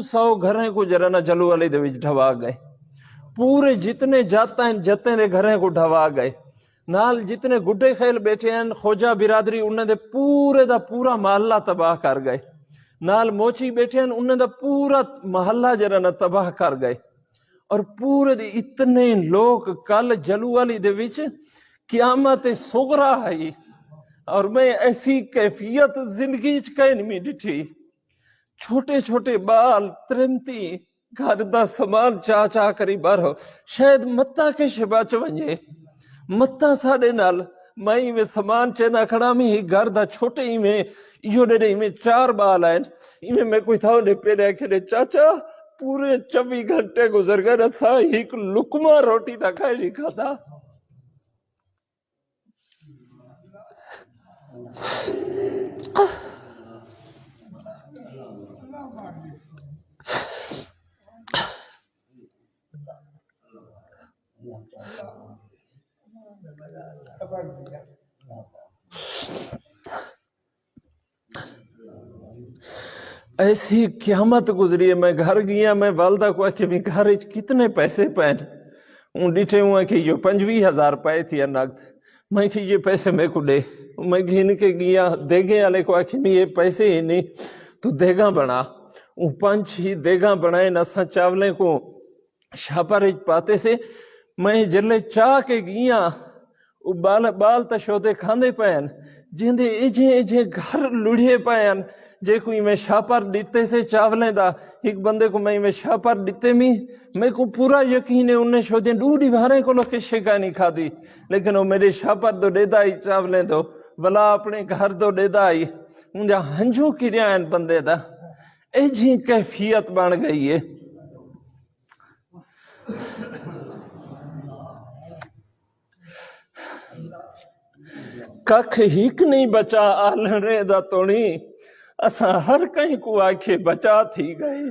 100 گھریں کو جرا نہ جلو والے دے وچ ڈھوا گئے، پورے جتنے جاتا ہیں جتے دے گھریں کو ڈھوا گئے، نال جتنے گڈے خیل بیٹھے ہیں خوجا برادری انہیں دے پورے دا پورا محلہ تباہ کر گئے، نال موچی بیٹھے ہیں انہیں دا پورا محلہ جرا نہ تباہ کر گئے، اور پورے دے اتنے لوگ کل جلو والی دے وچ قیامت صغرا ہے، اور میں ایسی کیفیت زندگی چ کہیں نہیں ڈٹھی، چھوٹے چھوٹے بال ترمتی گھر دا سامان چا چا کری باہر، شاید متا کے شبا چ ونجے متا ساڈے نال میں میں سامان چینا کھڑا میں گھر دا چھوٹے ہی میں ایو ڈے میں 4 بال ہیں میں کوئی تھا نے پہلے کہ چاچا پورے 24 گھنٹے گزر گئے نہ سا ایک لقمہ روٹی دا کھائے نہیں کھاتا۔ ایسی قیامت گزری ہے، میں گھر گیا، میں والدہ کو کہ میں گھر کتنے پیسے پہن ان ڈیٹھے ہوئے کہ یہ 25,000 پائے تھی نقد، میں کہ یہ پیسے میں کو دے، میں گھن کے گیا دیگے والے کو کہ یہ پیسے ہی نہیں تو دیگا بنا، وہ 5 ہی دیگا بنائے نسا چاولے کو شاپر پاتے سے، میں جلے چاہ کے گیا بال تشودے کھاندے پہن جندے ایجے ایجے گھر لڑھے پہن، جے کوئی میں شاپر دیتے سے چاولیں دا ایک بندے کو میں شاپر دیتے میں کو پورا یقین ہے انہیں شودیں ڈوڑی بھارے کو لوگ کشے کا نہیں کھا دی، لیکن وہ میرے شاپر دو دیدا ہی چاولیں دو بلا اپنے گھر دو دیدا ہی انجا ہنجو کی رہا بندے دا ایجی کیفیت بن گئی ہے۔ ککھ ہیک نہیں بچا آلنے دا تونی اساں ہر کہیں کو آکھے بچا تھی گئے۔